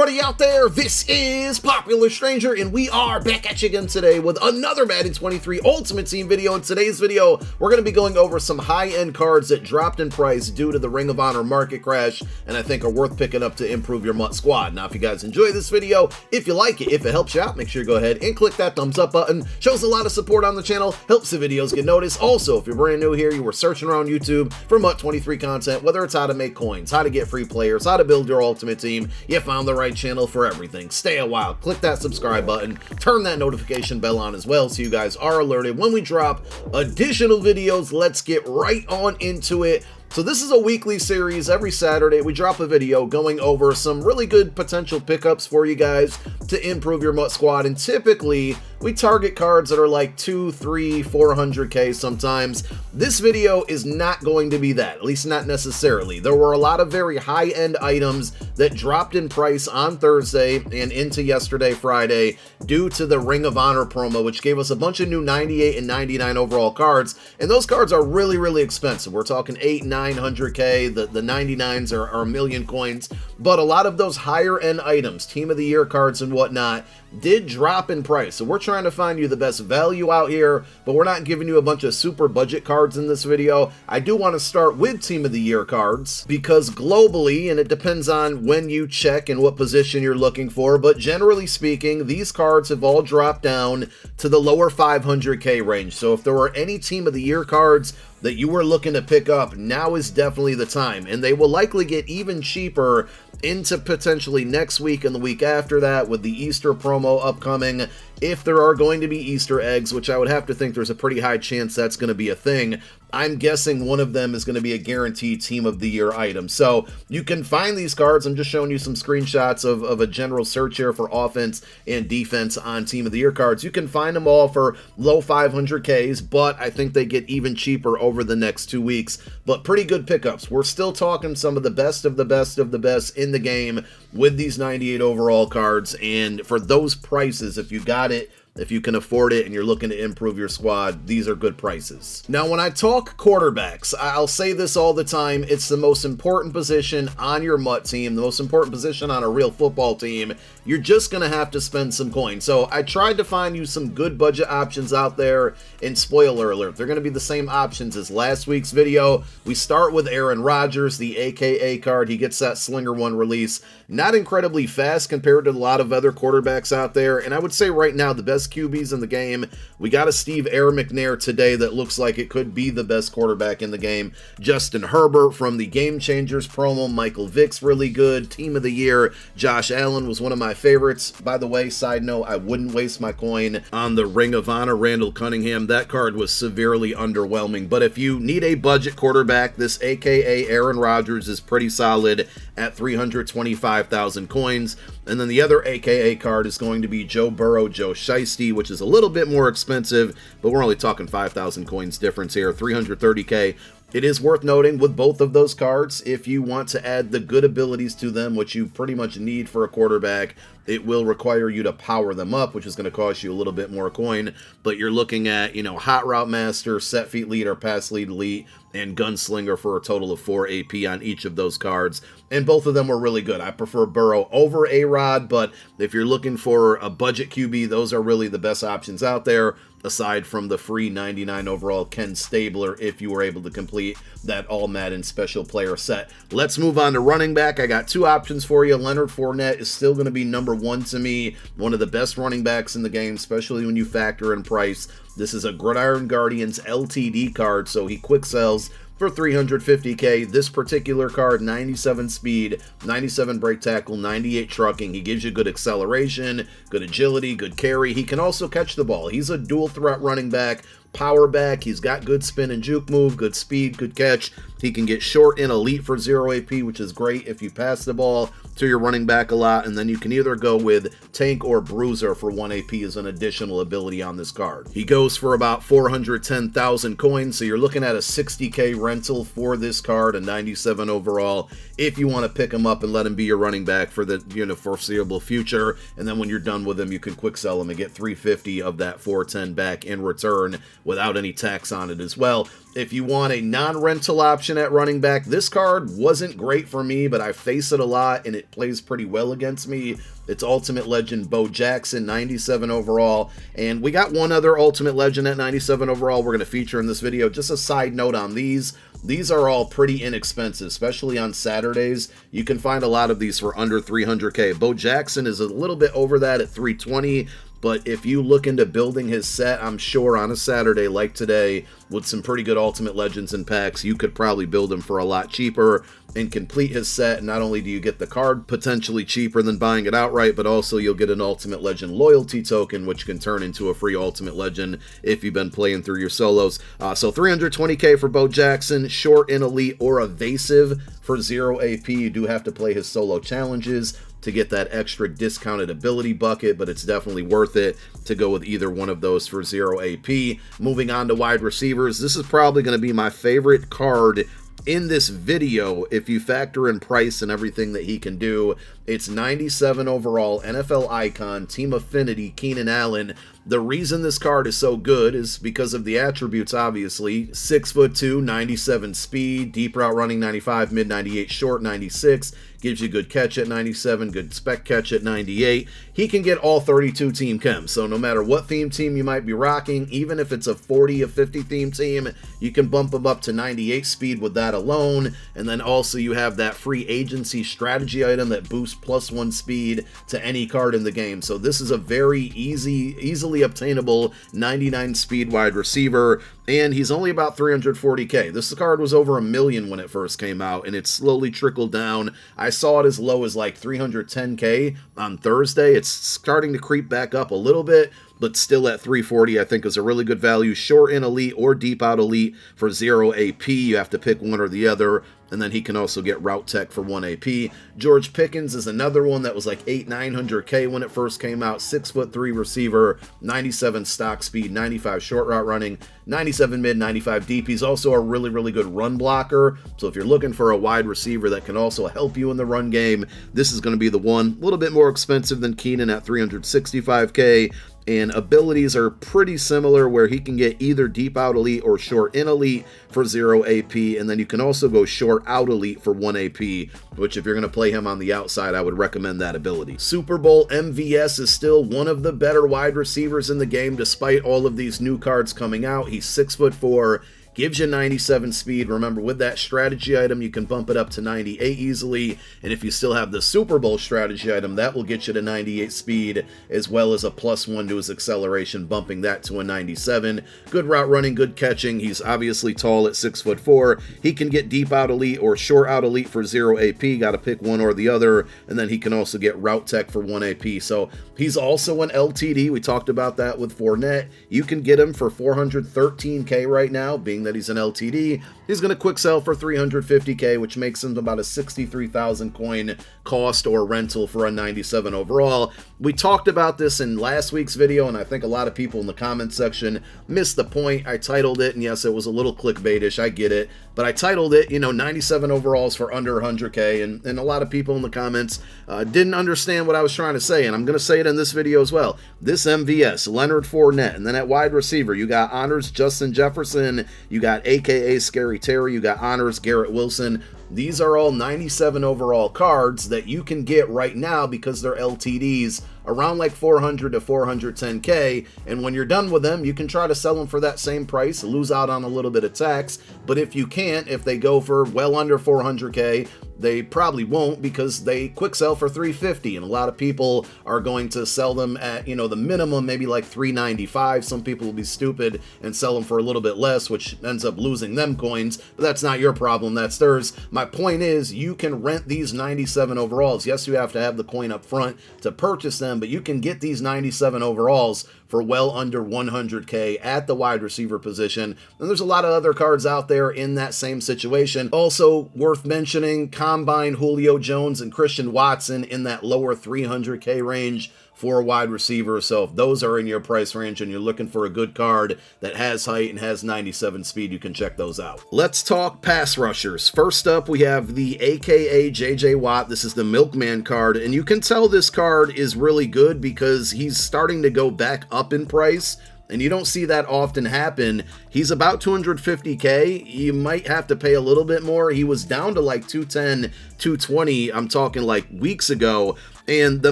everybody out there, this is Popular Stranger, and we are back at you again today with another Madden 23 Ultimate Team video. In today's video, we're going to be going over some high-end cards that dropped in price due to the Ring of Honor market crash, and I think are worth picking up to improve your MUT squad. Now, if you guys enjoy this video, if you like it, if it helps you out, make sure you go ahead and click that thumbs up button. Shows a lot of support on the channel, helps the videos get noticed. Also, if you're brand new here, you were searching around YouTube for MUT 23 content, whether it's how to make coins, how to get free players, how to build your ultimate team, you found the right channel for everything. Stay a while, click that subscribe button, turn that notification bell on as well so you guys are alerted when we drop additional videos. Let's get right on into it. So this is a weekly series. Every Saturday we drop a video going over some really good potential pickups for you guys to improve your MUT squad, and typically we target cards that are like 200, 300, 400k sometimes. This video is not going to be that, at least not necessarily. There were a lot of very high-end items that dropped in price on Thursday and into yesterday, Friday, due to the Ring of Honor promo, which gave us a bunch of new 98 and 99 overall cards, and those cards are really expensive. We're talking 800-900k. The 99s are a million coins, but a lot of those higher end items, Team of the Year cards and whatnot, did drop in price. So we're trying to find you the best value out here, but we're not giving you a bunch of super budget cards in this video. I do want to start with Team of the Year cards because globally, and it depends on when you check and what position you're looking for, but generally speaking, these cards have all dropped down to the lower 500k range. So if there were any Team of the Year cards that you were looking to pick up, now is definitely the time, and they will likely get even cheaper into potentially next week and the week after that with the Easter promo upcoming. If there are going to be Easter eggs, which I would have to think there's a pretty high chance that's going to be a thing, I'm guessing one of them is going to be a guaranteed Team of the Year item. So you can find these cards. I'm just showing you some screenshots of a general search here for offense and defense on Team of the Year cards. You can find them all for low 500Ks, but I think they get even cheaper over the next 2 weeks. But pretty good pickups. We're still talking some of the best of the best of the best in the game with these 98 overall cards, and for those prices, if you got it, if you can afford it and you're looking to improve your squad, these are good prices. Now, when I talk quarterbacks, I'll say this all the time, it's the most important position on your MUT team, the most important position on a real football team. You're just going to have to spend some coins. So I tried to find you some good budget options out there, and spoiler alert, they're going to be the same options as last week's video. We start with Aaron Rodgers, the AKA card. He gets that Slinger 1 release. Not incredibly fast compared to a lot of other quarterbacks out there, and I would say right now the best QBs in the game. We got a Steve Air McNair today that looks like it could be the best quarterback in the game. Justin Herbert from the Game Changers promo. Michael Vick's really good. Team of the Year, Josh Allen was one of my favorites. By the way, side note, I wouldn't waste my coin on the Ring of Honor Randall Cunningham. That card was severely underwhelming, but if you need a budget quarterback, this AKA Aaron Rodgers is pretty solid at 325,000 coins. And then the other AKA card is going to be Joe Burrow, Joe Shiesty, which is a little bit more expensive, but we're only talking 5,000 coins difference here, 330k. It is worth noting with both of those cards, if you want to add the good abilities to them, which you pretty much need for a quarterback, it will require you to power them up, which is going to cost you a little bit more coin. But you're looking at, Hot Route Master, Set Feet Leader, Pass Lead Elite, and Gunslinger for a total of 4 AP on each of those cards. And both of them were really good. I prefer Burrow over A-Rod, but if you're looking for a budget QB, those are really the best options out there, aside from the free 99 overall Ken Stabler if you were able to complete that All Madden special player set. Let's move on to running back. I got two options for you. Leonard Fournette is still going to be number one to me, one of the best running backs in the game, especially when you factor in price. This is a Gridiron Guardians LTD card, so he quick sells for 350k. This particular card, 97 speed, 97 break tackle, 98 trucking. He gives you good acceleration, good agility, good carry. He can also catch the ball. He's a dual threat running back, power back. He's got good spin and juke move, good speed, good catch. He can get short and elite for 0 AP, which is great if you pass the ball to your running back a lot, and then you can either go with tank or bruiser for 1 AP as an additional ability on this card. He goes for about 410,000 coins, so you're looking at a 60k rental for this card, a 97 overall, if you want to pick him up and let him be your running back for the foreseeable future. And then when you're done with him, you can quick sell him and get 350 of that 410 back in return without any tax on it as well. If you want a non-rental option at running back, this card wasn't great for me, but I face it a lot and it plays pretty well against me. It's Ultimate Legend Bo Jackson, 97 overall. And we got one other Ultimate Legend at 97 overall we're going to feature in this video. Just a side note on these. These are all pretty inexpensive, especially on Saturdays. You can find a lot of these for under 300K. Bo Jackson is a little bit over that at 320. But if you look into building his set, I'm sure on a Saturday like today, with some pretty good Ultimate Legends and packs, you could probably build him for a lot cheaper and complete his set. Not only do you get the card potentially cheaper than buying it outright, but also you'll get an Ultimate Legend loyalty token, which can turn into a free Ultimate Legend if you've been playing through your solos. So 320K for Bo Jackson, short in Elite or Evasive for 0 AP. You do have to play his solo challenges to get that extra discounted ability bucket, but it's definitely worth it to go with either one of those for 0 AP. Moving on to wide receivers, this is probably going to be my favorite card in this video if you factor in price and everything that he can do. It's 97 overall, NFL icon, team affinity, Keenan Allen. The reason this card is so good is because of the attributes, obviously. 6'2", 97 speed, deep route running 95, mid 98, short 96. Gives you good catch at 97, good spec catch at 98. He can get all 32 team chems, so no matter what theme team you might be rocking, even if it's a 40 or 50 theme team, you can bump him up to 98 speed with that alone. And then also you have that free agency strategy item that boosts +1 speed to any card in the game. So this is a very easily obtainable 99 speed wide receiver, and he's only about 340K. This card was over $1 million when it first came out, and it slowly trickled down. I saw it as low as like 310K on Thursday. It's starting to creep back up a little bit, but still at 340 I think is a really good value. Short in Elite or deep out Elite for 0 AP. You have to pick one or the other. And then he can also get Route Tech for 1 AP. George Pickens is another one that was like 900K when it first came out. 6'3" receiver, 97 stock speed, 95 short route running, 97 mid, 95 deep. He's also a really good run blocker. So if you're looking for a wide receiver that can also help you in the run game, this is going to be the one. A little bit more expensive than Keenan at 365K. And abilities are pretty similar, where he can get either deep out Elite or short in Elite for 0 AP, and then you can also go short out Elite for 1 AP, which if you're going to play him on the outside, I would recommend that ability. Super Bowl MVS is still one of the better wide receivers in the game, despite all of these new cards coming out. He's 6'4", gives you 97 speed. Remember, with that strategy item, you can bump it up to 98 easily. And if you still have the Super Bowl strategy item, that will get you to 98 speed, as well as a +1 to his acceleration, bumping that to a 97. Good route running, good catching. He's obviously tall at 6'4". He can get deep out Elite or short out Elite for 0 AP. Got to pick one or the other. And then he can also get Route Tech for 1 AP. So he's also an LTD. We talked about that with Fournette. You can get him for 413K right now, being that he's an LTD. He's going to quick sell for 350K, which makes him about a 63,000 coin cost or rental for a 97 overall. We talked about this in last week's video, and I think a lot of people in the comments section missed the point. I titled it, and yes, it was a little clickbaitish, I get it, but I titled it, 97 overalls for under 100K, and a lot of people in the comments didn't understand what I was trying to say, and I'm going to say it in this video as well. This MVS, Leonard Fournette, and then at wide receiver, you got honors Justin Jefferson, you got AKA Scary Terry, you got honors Garrett Wilson. These are all 97 overall cards that you can get right now because they're LTDs around like 400 to 410K, and when you're done with them, you can try to sell them for that same price, lose out on a little bit of tax, but if you can't, if they go for well under 400K, they probably won't, because they quick sell for 350, and a lot of people are going to sell them at, the minimum, maybe like 395. Some people will be stupid and sell them for a little bit less, which ends up losing them coins, but that's not your problem, that's theirs. My point is, you can rent these 97 overalls. Yes, you have to have the coin up front to purchase them, but you can get these 97 overalls for well under 100K at the wide receiver position. And there's a lot of other cards out there in that same situation. Also worth mentioning, Combine Julio Jones and Christian Watson in that lower 300K range for a wide receiver. So if those are in your price range and you're looking for a good card that has height and has 97 speed, you can check those out. Let's talk pass rushers. First up, we have the AKA JJ Watt. This is the Milkman card, and you can tell this card is really good because he's starting to go back up in price. and you don't see that often happen. He's about 250K. You might have to pay a little bit more. He was down to like 210, 220, I'm talking like weeks ago. And the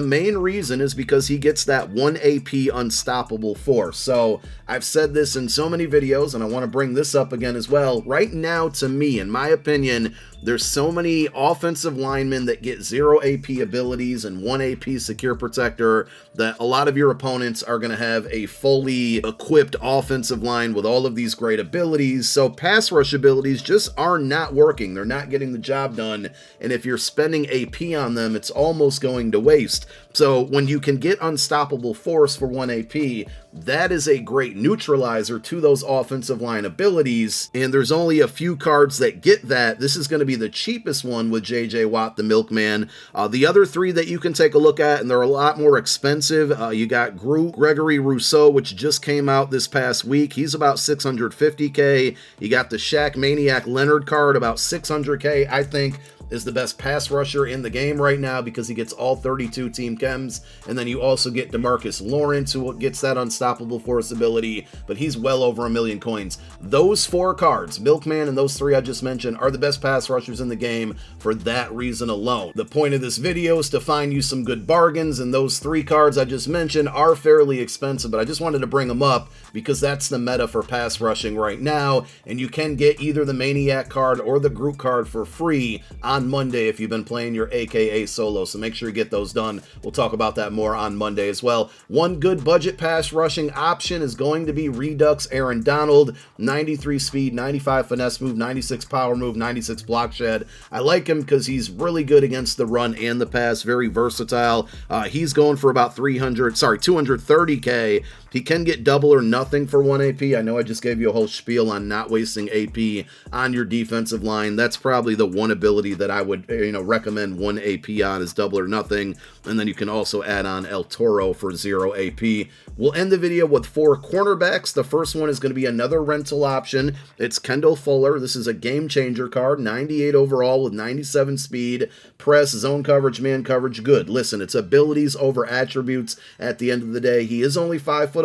main reason is because he gets that 1 AP unstoppable force. So I've said this in so many videos, and I want to bring this up again as well. Right now, to me, in my opinion, there's so many offensive linemen that get 0 AP abilities and 1 AP secure protector that a lot of your opponents are going to have a fully equipped offensive line with all of these great abilities. So pass rush abilities just are not working. They're not getting the job done. And if you're spending AP on them, it's almost going to waste. So when you can get unstoppable force for 1 AP, that is a great neutralizer to those offensive line abilities, and there's only a few cards that get that. This is going to be the cheapest one with JJ Watt, the Milkman. The other 3 that you can take a look at, and they're a lot more expensive, you got Gregory Rousseau, which just came out this past week. He's about 650K. You got the Shaq Maniac Leonard card, about 600K. I think is the best pass rusher in the game right now because he gets all 32 team chems, and then you also get DeMarcus Lawrence, who gets that unstoppable force ability, but he's well over 1 million coins. Those 4 cards, Milkman and those 3 I just mentioned, are the best pass rushers in the game for that reason alone. The point of this video is to find you some good bargains, and those 3 cards I just mentioned are fairly expensive, but I just wanted to bring them up because that's the meta for pass rushing right now, and you can get either the Maniac card or the Groot card for free on Monday if you've been playing your AKA solo, so make sure you get those done. We'll talk about that more on Monday as well. One good budget pass rushing option is going to be Redux Aaron Donald, 93 speed, 95 finesse move, 96 power move, 96 block shed. I like him because he's really good against the run and the pass, very versatile. He's going for about 230K. He can get double or nothing for 1 AP. I know I just gave you a whole spiel on not wasting AP on your defensive line. That's probably the one ability that I would recommend 1 AP on, is double or nothing. And then you can also add on El Toro for 0 AP. We'll end the video with 4 cornerbacks. The first one is going to be another rental option. It's Kendall Fuller. This is a game changer card, 98 overall with 97 speed, press, zone coverage, man coverage, good. Listen, it's abilities over attributes at the end of the day. He is only 5'11".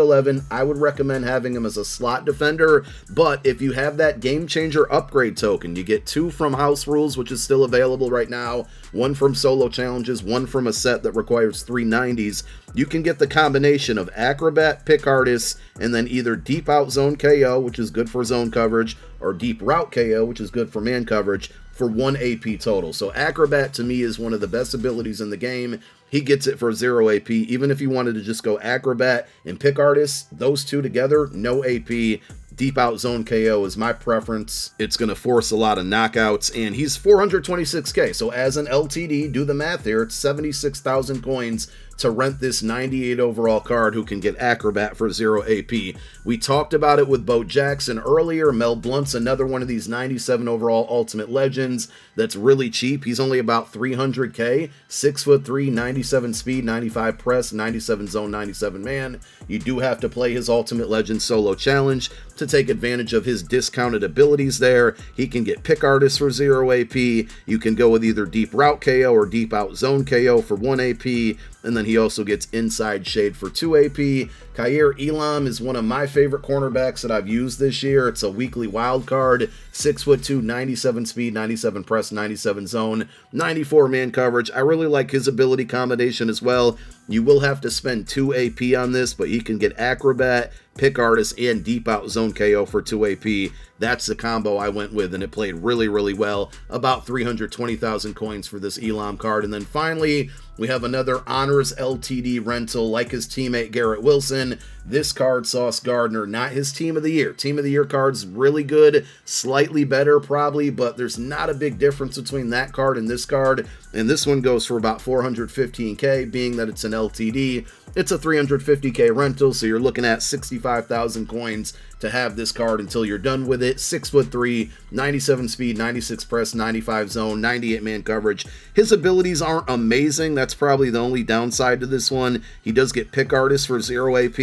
I would recommend having him as a slot defender, but if you have that game changer upgrade token, you get 2 from House Rules, which is still available right now, 1 from solo challenges, 1 from a set that requires 3 90s. You can get the combination of Acrobat, Pick Artist, and then either Deep Out Zone KO, which is good for zone coverage, or Deep Route KO, which is good for man coverage, for 1 AP total. So Acrobat to me is one of the best abilities in the game. He gets it for 0 AP. Even if you wanted to just go Acrobat and Pick Artist, those 2 together, no AP. Deep Out Zone KO is my preference. It's going to force a lot of knockouts, and he's 426K. So as an LTD, do the math here, it's 76,000 coins to rent this 98 overall card who can get Acrobat for 0 AP. We talked about it with Bo Jackson earlier. Mel Blount's another one of these 97 overall Ultimate Legends that's really cheap. He's only about 300K, 6'3", 97 speed, 95 press, 97 zone, 97 man. You do have to play his Ultimate Legend solo challenge to take advantage of his discounted abilities there. He can get Pick Artist for 0 AP. You can go with either Deep Route KO or Deep Out Zone KO for 1 AP. And then he also gets Inside Shade for 2 AP. Khair Elam is one of my favorite cornerbacks that I've used this year. It's a weekly wild card, 6'2", 97 speed, 97 press, 97 zone, 94 man coverage. I really like his ability combination as well. You will have to spend 2 AP on this, but you can get Acrobat, Pick Artist, and Deep Out Zone KO for 2 AP. That's the combo I went with, and it played really, really well. About 320,000 coins for this Elam card. And then finally, we have another Honors LTD rental like his teammate Garrett Wilson. This card, Sauce Gardner, not his Team of the Year. Team of the Year card's really good, slightly better probably, but there's not a big difference between that card and this card. And this one goes for about 415K, being that it's an LTD. It's a 350K rental, so you're looking at 65,000 coins to have this card until you're done with it. 6'3", 97 speed, 96 press, 95 zone, 98 man coverage. His abilities aren't amazing. That's probably the only downside to this one. He does get pick artist for 0 AP,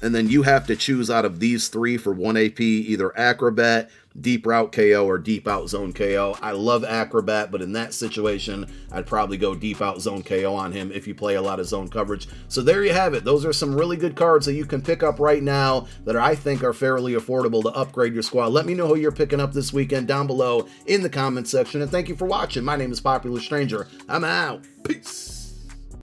and then you have to choose out of these 3 for 1 AP, either acrobat, deep route KO, or deep out zone KO. I love acrobat, but in that situation, I'd probably go deep out zone KO on him if you play a lot of zone coverage. So there you have it. Those are some really good cards that you can pick up right now that I think are fairly affordable to upgrade your squad. Let me know who you're picking up this weekend down below in the comment section, and thank you for watching. My name is Popular Stranger. I'm out. Peace.